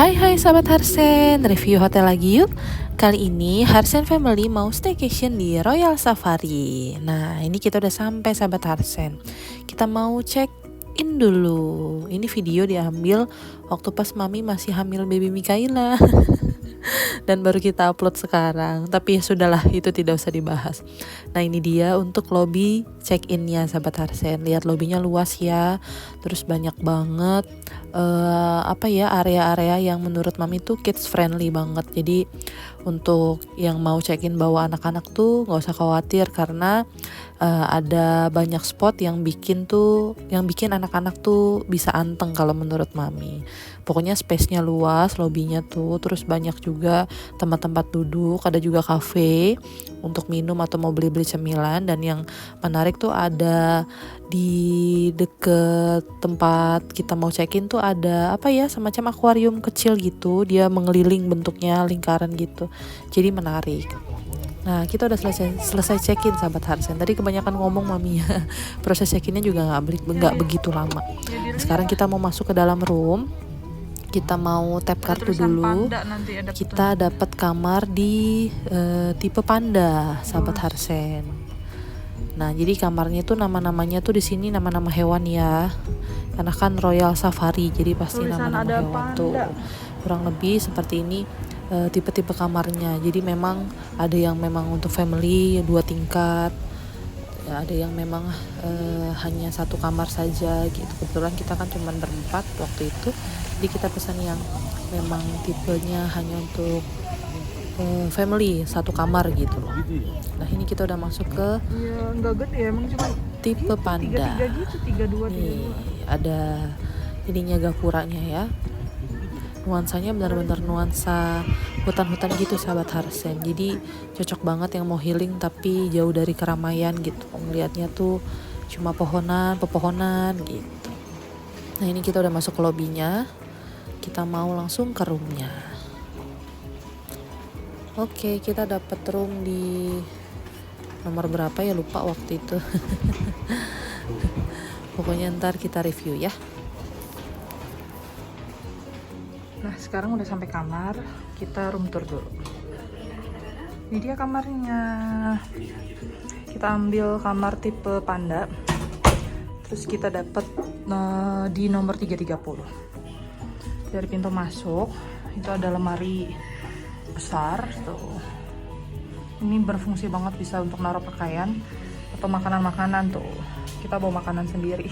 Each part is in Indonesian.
Hai sahabat Harsen, review hotel lagi yuk. Kali ini Harsen Family mau staycation di Royal Safari. Nah ini kita udah sampai sahabat Harsen. Kita mau check in dulu. Ini video diambil waktu pas mami masih hamil baby Mikaela. Dan baru kita upload sekarang. Tapi ya sudahlah, itu tidak usah dibahas. Nah ini dia untuk lobby check innya sahabat Harsen. Lihat lobbynya luas ya. Terus banyak banget area-area yang menurut mami tuh kids friendly banget. Jadi untuk yang mau check in bawa anak-anak tuh nggak usah khawatir karena ada banyak spot yang bikin anak-anak tuh bisa anteng kalau menurut mami. Pokoknya space-nya luas, lobbynya tuh, terus banyak juga tempat-tempat duduk, ada juga cafe untuk minum atau mau beli-beli cemilan. Dan yang menarik tuh ada di deket tempat kita mau check-in tuh ada semacam akuarium kecil gitu, dia mengeliling bentuknya lingkaran gitu, jadi menarik. Nah kita udah selesai check-in sahabat Harsen. Tadi kebanyakan ngomong mami ya. Proses check-innya juga nggak begitu lama. Sekarang kita mau masuk ke dalam room. Kita mau tap kartu dulu. Kita dapat kamar di tipe panda sahabat Harsen. Nah jadi kamarnya tuh nama-namanya tuh di sini nama-nama hewan ya. Karena kan Royal Safari jadi pasti nama-nama hewan tuh. Kurang lebih seperti ini tipe-tipe kamarnya. Jadi memang ada yang memang untuk family 2 tingkat. Ya, ada yang memang hanya 1 kamar saja gitu. Kebetulan kita kan cuma berempat waktu itu, jadi kita pesan yang memang tipenya hanya untuk family 1 kamar gitu loh. Nah ini kita udah masuk ke nggak gede emang cuma tipe panda. 3 gitu, 32. Nih ada ininya gapuranya ya. Nuansanya benar-benar nuansa hutan-hutan gitu sahabat Harsen. Jadi cocok banget yang mau healing tapi jauh dari keramaian gitu. Ngeliatnya tuh cuma pepohonan gitu. Nah ini kita udah masuk ke lobbynya. Kita mau langsung ke roomnya. Oke, kita dapat room di nomor berapa ya, lupa waktu itu. Pokoknya ntar kita review ya. Nah sekarang udah sampai kamar, kita room tour dulu. Ini dia kamarnya. Kita ambil kamar tipe panda. Terus kita dapat di nomor 330. Dari pintu masuk itu ada lemari besar tuh. Ini berfungsi banget, bisa untuk naruh pakaian atau makanan-makanan tuh. Kita bawa makanan sendiri.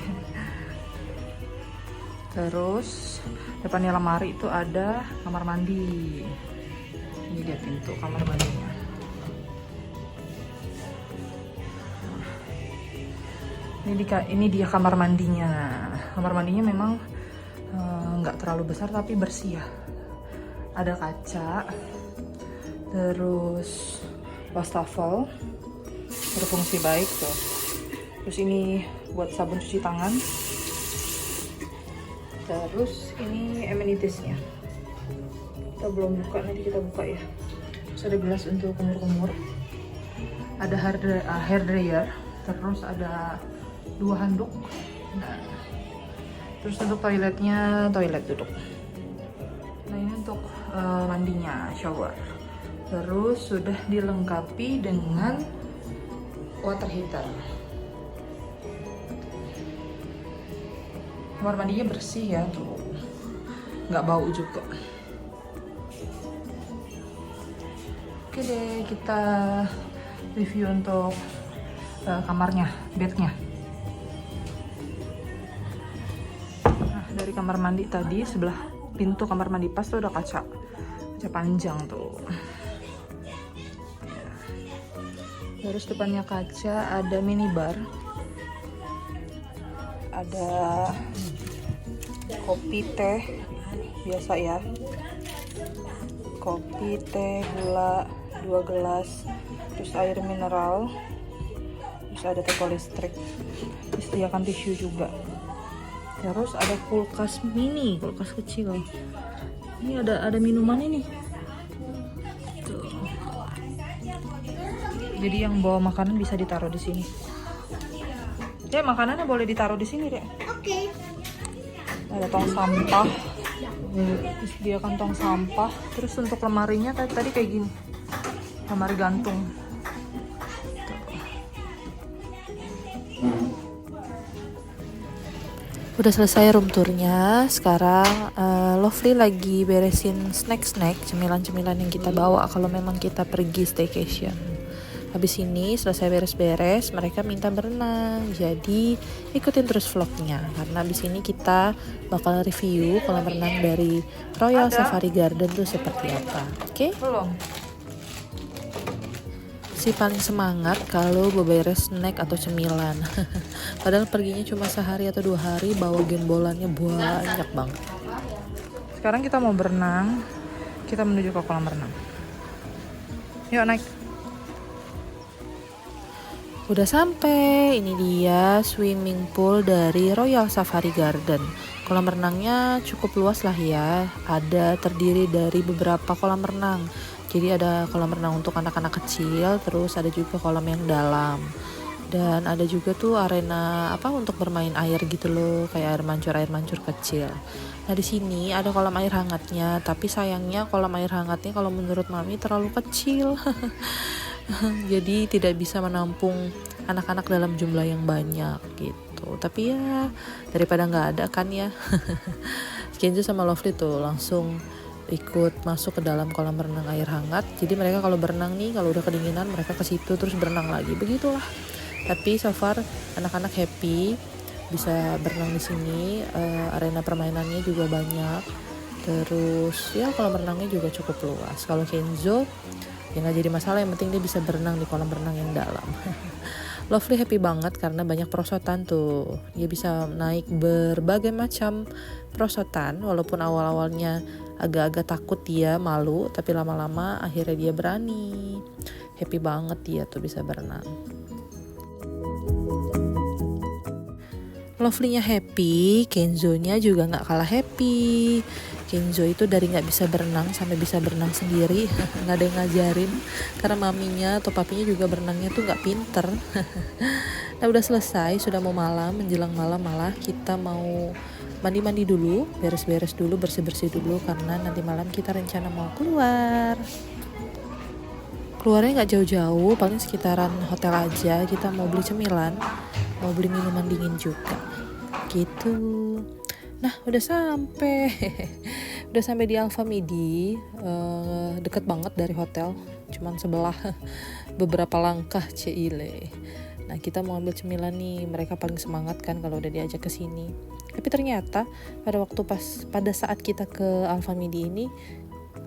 Terus depannya lemari itu ada kamar mandi. Ini dia pintu kamar mandinya. Ini dia kamar mandinya. Kamar mandinya memang nggak terlalu besar tapi bersih ya. Ada kaca. Terus wastafel berfungsi baik tuh. Terus ini buat sabun cuci tangan. Terus ini amenitiesnya. Kita belum buka, nanti kita buka ya. Terus ada gelas untuk kumur-kumur. Ada hair dryer. Terus ada 2 handuk. Nah, terus untuk toiletnya, toilet duduk. Nah ini untuk mandinya, shower. Terus sudah dilengkapi dengan water heater. Kamar mandinya bersih ya tuh, nggak bau juga. Oke deh, kita review untuk kamarnya, bednya. Nah dari kamar mandi tadi, sebelah pintu kamar mandi pas tuh ada kaca panjang tuh. Terus depannya kaca ada minibar, ada kopi teh biasa ya, kopi teh gula 2 gelas, terus air mineral, terus ada teko listrik, disediakan tisu juga. Terus ada kulkas mini, kulkas kecil. Ini ada minuman ini tuh. Jadi yang bawa makanan bisa ditaruh di sini. Ya makanannya boleh ditaruh di sini deh. Oke. Ada tong sampah. Terus dia kantong sampah. Terus untuk lemarinya tadi kayak gini, lemari gantung. Udah selesai room tournya. Sekarang Lovely lagi beresin snack-snack, cemilan-cemilan yang kita bawa kalau memang kita pergi staycation. Habis ini selesai beres-beres, mereka minta berenang. Jadi ikutin terus vlognya, karena habis ini kita bakal review kolam renang dari Royal Safari Garden tuh seperti apa. Oke? Belum. Si paling semangat kalau beberes snack atau cemilan. Padahal perginya cuma sehari atau 2 hari, bawa gembolannya banyak banget. Sekarang kita mau berenang. Kita menuju ke kolam renang. Yuk naik. Udah sampai, ini dia swimming pool dari Royal Safari Garden. Kolam renangnya cukup luas lah ya, ada terdiri dari beberapa kolam renang. Jadi ada kolam renang untuk anak-anak kecil, terus ada juga kolam yang dalam. Dan ada juga tuh arena untuk bermain air gitu loh, kayak air mancur kecil. Nah, di sini ada kolam air hangatnya, tapi sayangnya kolam air hangatnya kalau menurut Mami terlalu kecil. Jadi tidak bisa menampung anak-anak dalam jumlah yang banyak gitu. Tapi ya daripada nggak ada kan ya. Kenzo sama Lovely tuh langsung ikut masuk ke dalam kolam renang air hangat. Jadi mereka kalau berenang nih, kalau udah kedinginan mereka ke situ terus berenang lagi. Begitulah. Tapi so far anak-anak happy bisa berenang di sini. Arena permainannya juga banyak. Terus ya kolam renangnya juga cukup luas. Kalau Kenzo ya nggak jadi masalah, yang penting dia bisa berenang di kolam renang yang dalam. Lovely happy banget karena banyak perosotan tuh. Dia bisa naik berbagai macam perosotan, walaupun awal-awalnya agak-agak takut, dia malu, tapi lama-lama akhirnya dia berani. Happy banget dia tuh bisa berenang. Lovely-nya happy, Kenzo-nya juga nggak kalah happy. Kenzo itu dari nggak bisa berenang sampai bisa berenang sendiri, nggak ada yang ngajarin karena maminya atau papinya juga berenangnya tuh nggak pinter. Nah, udah selesai, sudah mau malam, menjelang malam malah kita mau mandi-mandi dulu, beres-beres dulu, bersih-bersih dulu karena nanti malam kita rencana mau keluar. Keluarnya nggak jauh-jauh, paling sekitaran hotel aja. Kita mau beli cemilan, mau beli minuman dingin juga, gitu. Nah, udah sampai di Alfa Midi, deket banget dari hotel, cuman sebelah beberapa langkah Cile. Nah, kita mau ambil cemilan nih, mereka paling semangat kan kalau udah diajak ke sini. Tapi ternyata pada saat kita ke Alfa Midi ini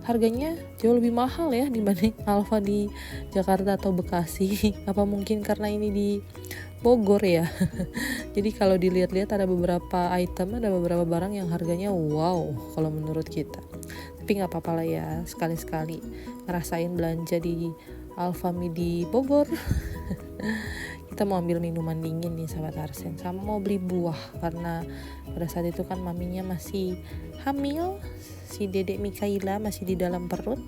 harganya jauh lebih mahal ya dibanding Alfa di Jakarta atau Bekasi. Apa mungkin karena ini di Bogor ya. Jadi kalau dilihat-lihat ada beberapa item, ada beberapa barang yang harganya wow kalau menurut kita. Tapi nggak apa-apa lah ya, sekali-sekali ngerasain belanja di Alfa Midi Bogor. Kita mau ambil minuman dingin nih sahabat Arsen, sama mau beli buah karena pada saat itu kan maminya masih hamil, si dedek Mikaela masih di dalam perut.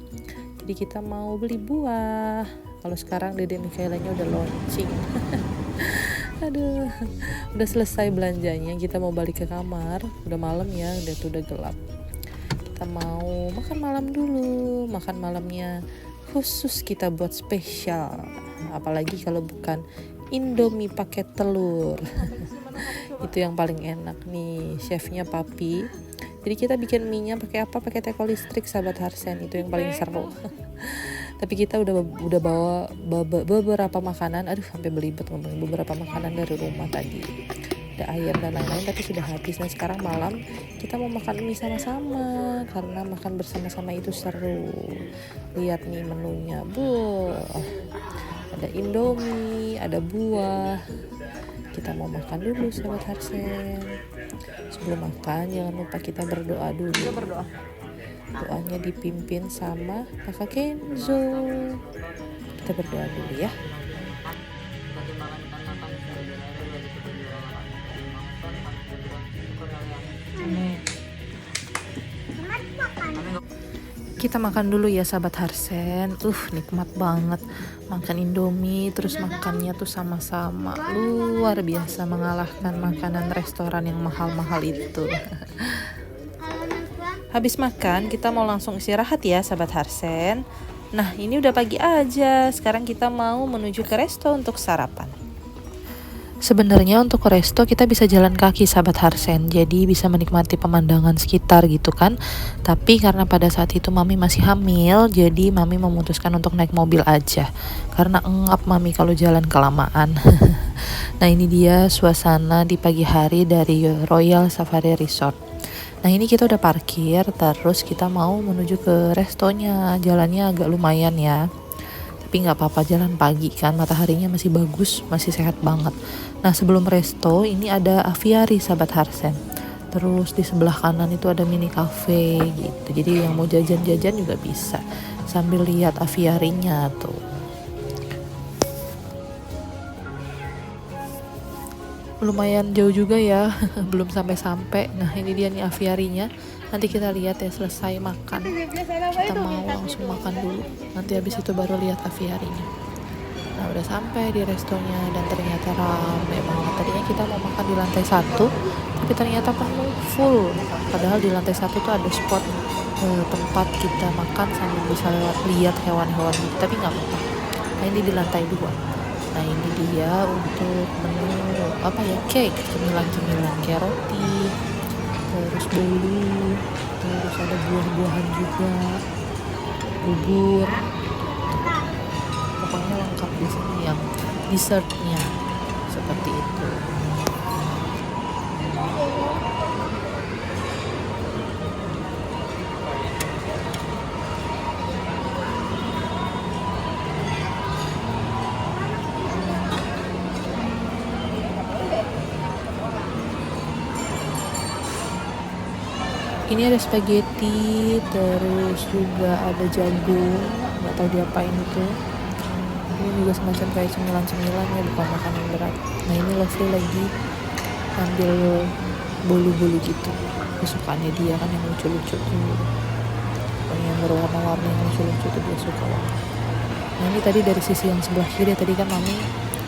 Jadi kita mau beli buah. Kalau sekarang dedek Mikaelanya udah launching. Aduh, udah selesai belanjanya, kita mau balik ke kamar. Udah malam ya, udah gelap. Kita mau makan malam dulu. Makan malamnya khusus kita buat spesial. Apalagi kalau bukan Indomie pakai telur. Itu yang paling enak nih, chefnya Papi. Jadi kita bikin mie-nya pakai apa? Pakai teko listrik sahabat Harsen, itu yang paling seru. Tapi kita udah bawa beberapa makanan, sampai belibet ngomongin beberapa makanan dari rumah tadi. Ada ayam dan lain-lain, tapi sudah habis. Nah, sekarang malam kita mau makan mie sama-sama karena makan bersama-sama itu seru. Lihat nih menunya, ada Indomie, ada buah. Kita mau makan dulu sahabat Harsen. Sebelum makan jangan lupa kita berdoa dulu. Doanya dipimpin sama kakak Kenzo. Kita berdoa dulu ya. Kita makan dulu ya sahabat Harsen. Nikmat banget makan Indomie, terus makannya tuh sama-sama luar biasa, mengalahkan makanan restoran yang mahal-mahal itu. Habis makan kita mau langsung istirahat ya sahabat Harsen. Nah ini udah pagi aja, sekarang kita mau menuju ke resto untuk sarapan. Sebenarnya untuk ke resto kita bisa jalan kaki sahabat Harsen, jadi bisa menikmati pemandangan sekitar gitu kan. Tapi karena pada saat itu mami masih hamil, jadi mami memutuskan untuk naik mobil aja. Karena engap mami kalau jalan kelamaan. Nah ini dia suasana di pagi hari dari Royal Safari Resort. Nah ini kita udah parkir, terus kita mau menuju ke restonya. Jalannya agak lumayan ya, tapi nggak apa-apa, jalan pagi kan, mataharinya masih bagus, masih sehat banget. Nah sebelum resto ini ada aviary sahabat Harsen. Terus di sebelah kanan itu ada mini cafe gitu, jadi yang mau jajan-jajan juga bisa sambil lihat aviary-nya tuh. Lumayan jauh juga ya, belum sampai-sampai. Nah ini dia nih aviary-nya. Nanti kita lihat ya selesai makan, kita mau langsung makan dulu, nanti habis itu baru lihat aviary-nya. Nah udah sampai di restonya dan ternyata rame banget. Tadinya kita mau makan di lantai 1, tapi ternyata penuh full. Padahal di lantai 1 tuh ada spot tempat kita makan sambil bisa lihat hewan-hewan gitu, tapi nggak apa-apa. Nah ini di lantai 2. Nah ini dia untuk menu apa ya, cake, cemilan-cemilan kayak roti, terus bolu, terus ada buah-buahan juga, bubur, pokoknya lengkap di sini yang dessertnya seperti itu. Ini ada spaghetti, terus juga ada jagung, nggak tahu diapain itu. Ini juga semacam kayak cemilan-cemilan ya, bukan makanan berat. Nah ini Lovely lagi ambil bolu-bolu gitu, kesukaannya dia kan yang lucu-lucu tuh, yang berwarna-warni yang lucu-lucu tuh dia suka banget. Nah ini tadi dari sisi yang sebelah kiri, tadi kan mami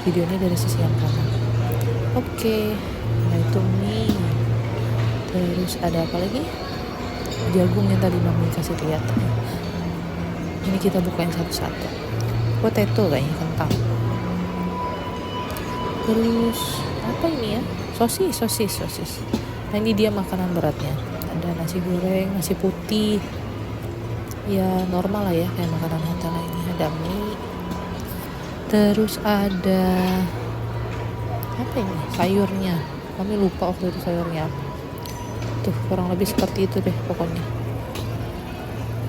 videonya dari sisi yang kanan. Oke, nah itu mie. Terus ada apa lagi? Jagung yang tadi mami kasih lihat. Ini kita bukain satu-satu. Potato kayaknya, kentang. Terus apa ini ya? Sosis. Nah ini dia makanan beratnya. Ada nasi goreng, nasi putih. Ya normal lah ya, kayak makanan hotel ini. Ada mie. Terus ada apa ini? Sayurnya. Kami lupa waktu itu sayurnya apa. Tuh kurang lebih seperti itu deh pokoknya.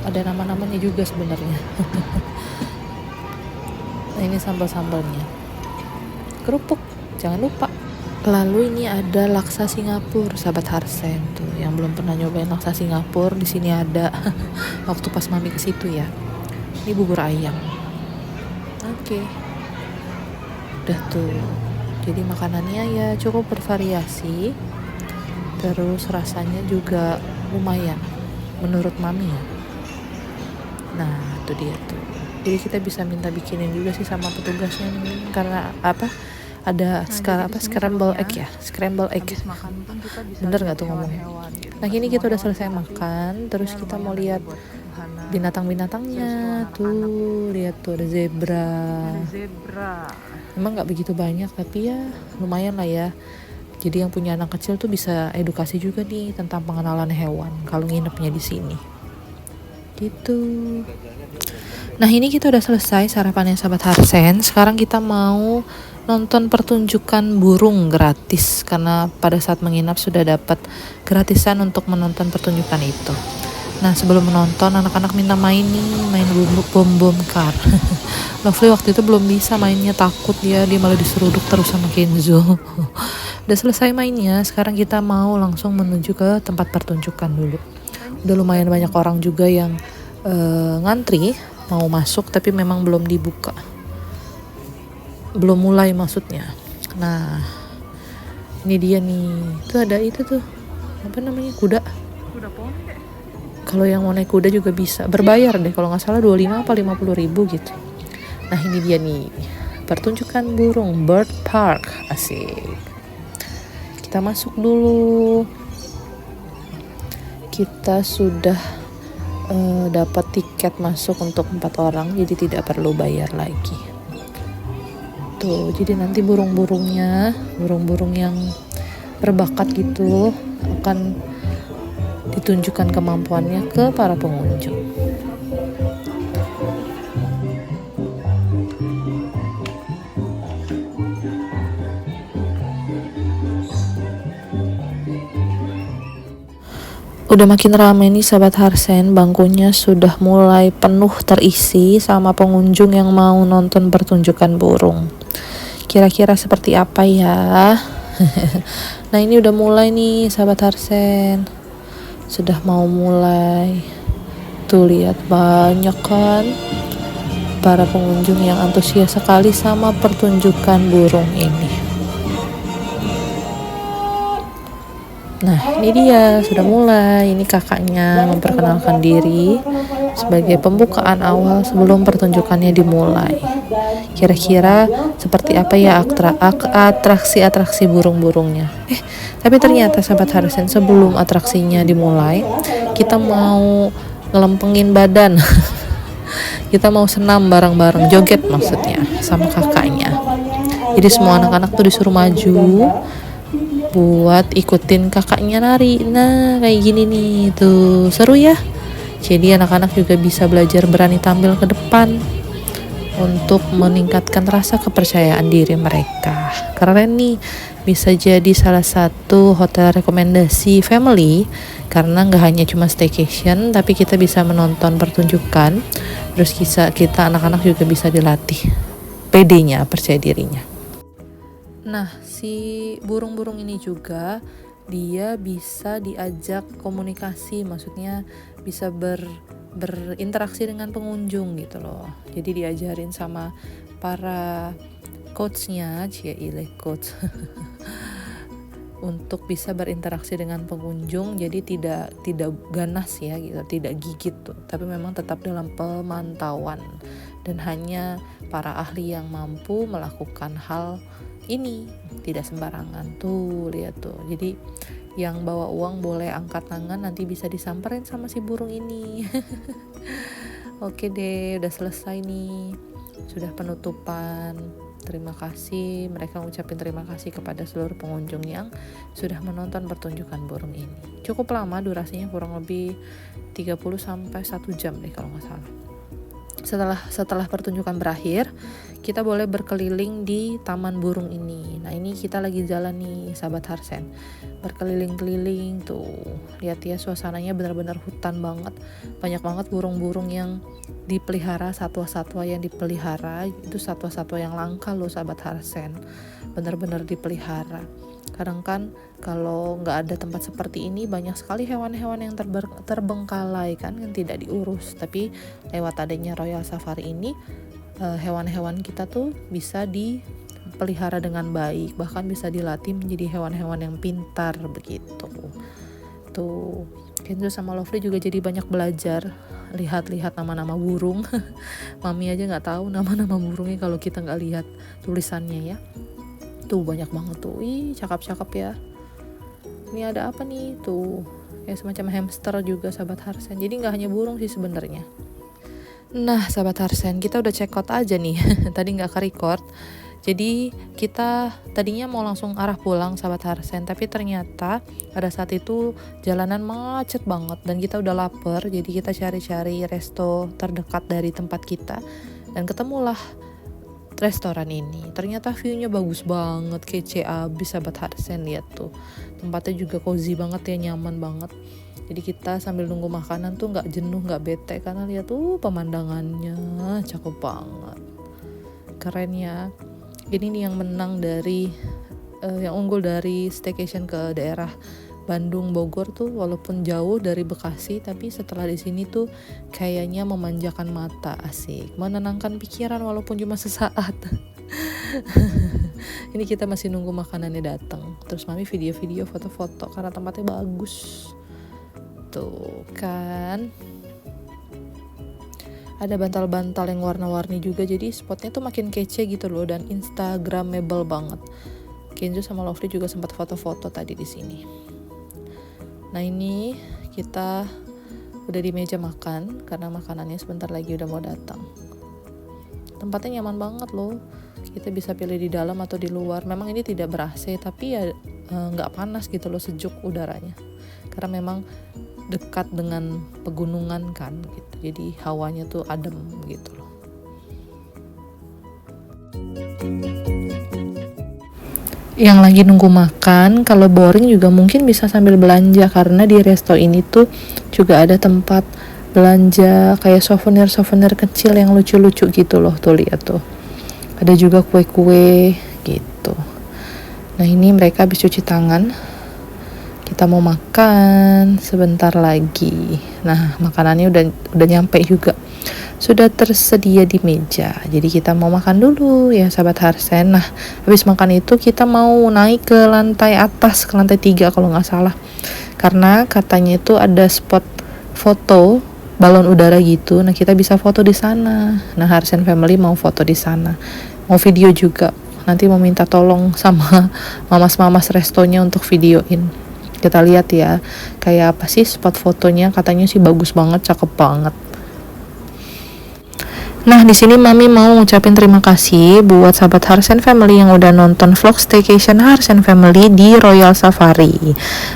Ada nama-namanya juga sebenarnya. Nah ini sambal-sambalnya, kerupuk jangan lupa. Lalu ini ada laksa Singapura sahabat Harsen tuh, yang belum pernah nyobain laksa Singapura di sini ada. Waktu pas mami ke situ ya. Ini bubur ayam. Oke. Udah tuh. Jadi makanannya ya cukup bervariasi. Terus rasanya juga lumayan menurut mami ya. Nah itu dia tuh, jadi kita bisa minta bikinin juga sih sama petugasnya nih, karena apa, ada scramble egg bener nggak tuh ngomongnya. Nah ini kita udah selesai makan, terus kita mau lihat binatang-binatangnya tuh. Lihat tuh ada zebra. Emang nggak begitu banyak tapi ya lumayan lah ya. Jadi yang punya anak kecil tuh bisa edukasi juga nih tentang pengenalan hewan kalau nginepnya di sini. Gitu. Nah ini kita udah selesai sarapannya sahabat Harsen. Sekarang kita mau nonton pertunjukan burung gratis, karena pada saat menginap sudah dapat gratisan untuk menonton pertunjukan itu. Nah sebelum menonton anak-anak minta main bom car. Lovely waktu itu belum bisa mainnya, takut dia malah diseruduk terus sama Kenzo. Udah selesai mainnya, sekarang kita mau langsung menuju ke tempat pertunjukan dulu. Udah lumayan banyak orang juga yang ngantri mau masuk, tapi memang belum dibuka, belum mulai maksudnya. Nah ini dia nih, tuh ada itu tuh apa namanya, kuda poni. Kalau yang mau naik kuda juga bisa, berbayar deh kalau nggak salah 25 apa 50 ribu gitu. Nah ini dia nih pertunjukan burung, bird park, asik. Kita masuk dulu. kita sudah dapat tiket masuk untuk 4 orang, jadi tidak perlu bayar lagi. Tuh, jadi nanti burung yang berbakat gitu akan ditunjukkan kemampuannya ke para pengunjung. Udah makin rame nih sahabat Harsen, bangkunya sudah mulai penuh terisi sama pengunjung yang mau nonton pertunjukan burung. Kira-kira seperti apa ya? Nah ini udah mulai nih sahabat Harsen, sudah mau mulai. Tuh lihat banyak kan para pengunjung yang antusias sekali sama pertunjukan burung ini. Nah ini dia sudah mulai, ini kakaknya memperkenalkan diri sebagai pembukaan awal sebelum pertunjukannya dimulai. Kira-kira seperti apa ya atraksi burung-burungnya. Tapi ternyata sahabat Harsen, sebelum atraksinya dimulai, kita mau ngelempengin badan. Kita mau senam bareng-bareng, joget maksudnya, sama kakaknya. Jadi semua anak-anak tuh disuruh maju buat ikutin kakaknya nari. Nah kayak gini nih, tuh seru ya. Jadi anak-anak juga bisa belajar berani tampil ke depan untuk meningkatkan rasa kepercayaan diri mereka. Keren nih, bisa jadi salah satu hotel rekomendasi family karena nggak hanya cuma staycation, tapi kita bisa menonton pertunjukan, terus kita anak-anak juga bisa dilatih PD-nya, percaya dirinya. Nah, si burung-burung ini juga dia bisa diajak komunikasi, maksudnya bisa berinteraksi dengan pengunjung gitu loh. Jadi diajarin sama para coachnya, coach untuk bisa berinteraksi dengan pengunjung. Jadi tidak ganas ya gitu, tidak gigit tuh, tapi memang tetap dalam pemantauan dan hanya para ahli yang mampu melakukan hal ini, tidak sembarangan. Tuh lihat tuh, jadi yang bawa uang boleh angkat tangan, nanti bisa disamperin sama si burung ini. Oke deh, udah selesai nih, sudah penutupan. Terima kasih, mereka ngucapin terima kasih kepada seluruh pengunjung yang sudah menonton pertunjukan burung ini. Cukup lama durasinya, kurang lebih 30-1 jam deh kalau nggak salah. Setelah pertunjukan berakhir, kita boleh berkeliling di taman burung ini. Nah ini kita lagi jalan nih sahabat Harsen, berkeliling-keliling tuh. Lihat ya, suasananya benar-benar hutan banget. Banyak banget burung-burung yang dipelihara, satwa-satwa yang dipelihara. Itu satwa-satwa yang langka loh sahabat Harsen, benar-benar dipelihara. Kadang kan kalau nggak ada tempat seperti ini, banyak sekali hewan-hewan yang terbengkalai kan, yang tidak diurus. Tapi lewat adanya Royal Safari ini, hewan-hewan kita tuh bisa dipelihara dengan baik, bahkan bisa dilatih menjadi hewan-hewan yang pintar begitu. Tuh, Kenzo sama Lovely juga jadi banyak belajar, lihat-lihat nama-nama burung. Mami aja nggak tahu nama-nama burungnya kalau kita nggak lihat tulisannya ya. Tuh banyak banget tuh, cakep-cakep ya. Ini ada apa nih tuh, kayak semacam hamster juga sahabat Harsen. Jadi nggak hanya burung sih sebenarnya. Nah sahabat Harsen, kita udah check out aja nih. Tadi nggak ke-record. Jadi kita tadinya mau langsung arah pulang sahabat Harsen, tapi ternyata pada saat itu jalanan macet banget dan kita udah lapar. Jadi kita cari-cari resto terdekat dari tempat kita dan ketemulah restoran ini. Ternyata view-nya bagus banget, kece abis sahabat Harsen. Lihat tuh, tempatnya juga cozy banget ya, nyaman banget. Jadi kita sambil nunggu makanan tuh nggak jenuh, nggak bete, karena lihat tuh pemandangannya cakep banget, keren ya. Ini nih yang menang dari yang unggul dari staycation ke daerah Bandung Bogor tuh, walaupun jauh dari Bekasi, tapi setelah di sini tuh kayaknya memanjakan mata, asik, menenangkan pikiran walaupun cuma sesaat. Ini kita masih nunggu makanannya datang. Terus mami video-video, foto-foto karena tempatnya bagus. Tuh kan. Ada bantal-bantal yang warna-warni juga, jadi spotnya tuh makin kece gitu loh dan instagramable banget. Kenzo sama Lovely juga sempat foto-foto tadi di sini. Nah ini kita udah di meja makan karena makanannya sebentar lagi udah mau datang. Tempatnya nyaman banget loh. Kita bisa pilih di dalam atau di luar. Memang ini tidak ber-AC tapi ya nggak panas gitu loh, sejuk udaranya. Karena memang dekat dengan pegunungan kan gitu. Jadi hawanya tuh adem gitu loh. Yang lagi nunggu makan, kalau boring juga mungkin bisa sambil belanja karena di resto ini tuh juga ada tempat belanja kayak souvenir kecil yang lucu-lucu gitu loh. Tuh lihat tuh. Ada juga kue-kue gitu. Nah, ini mereka habis cuci tangan. Kita mau makan sebentar lagi. Nah, makanannya udah nyampe juga. Sudah tersedia di meja. Jadi kita mau makan dulu ya sahabat Harsen. Nah, habis makan itu kita mau naik ke lantai atas, ke lantai 3 kalau nggak salah. Karena katanya itu ada spot foto balon udara gitu. Nah, kita bisa foto di sana. Nah, Harsen Family mau foto di sana. Mau video juga. Nanti mau minta tolong sama mamas-mamas restonya untuk videoin. Kita lihat ya, kayak apa sih spot fotonya. Katanya sih bagus banget, cakep banget. Nah, di sini Mami mau ngucapin terima kasih buat sahabat Harsen Family yang udah nonton vlog staycation Harsen Family di Royal Safari.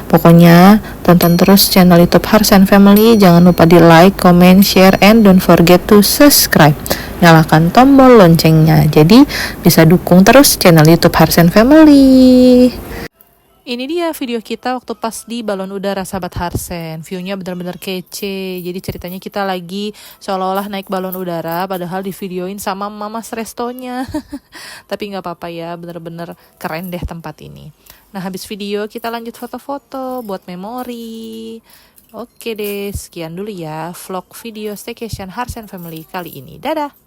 Pokoknya tonton terus channel YouTube Harsen Family, jangan lupa di like, comment, share, and don't forget to subscribe. Nyalakan tombol loncengnya, jadi bisa dukung terus channel YouTube Harsen Family. Ini dia video kita waktu pas di balon udara sahabat Harsen. View-nya benar-benar kece. Jadi ceritanya kita lagi seolah-olah naik balon udara, padahal di videoin sama mamas restonya. Tapi nggak apa-apa ya, benar-benar keren deh tempat ini. Nah, habis video kita lanjut foto-foto buat memori. Oke deh, sekian dulu ya vlog video staycation Harsen Family kali ini. Dadah!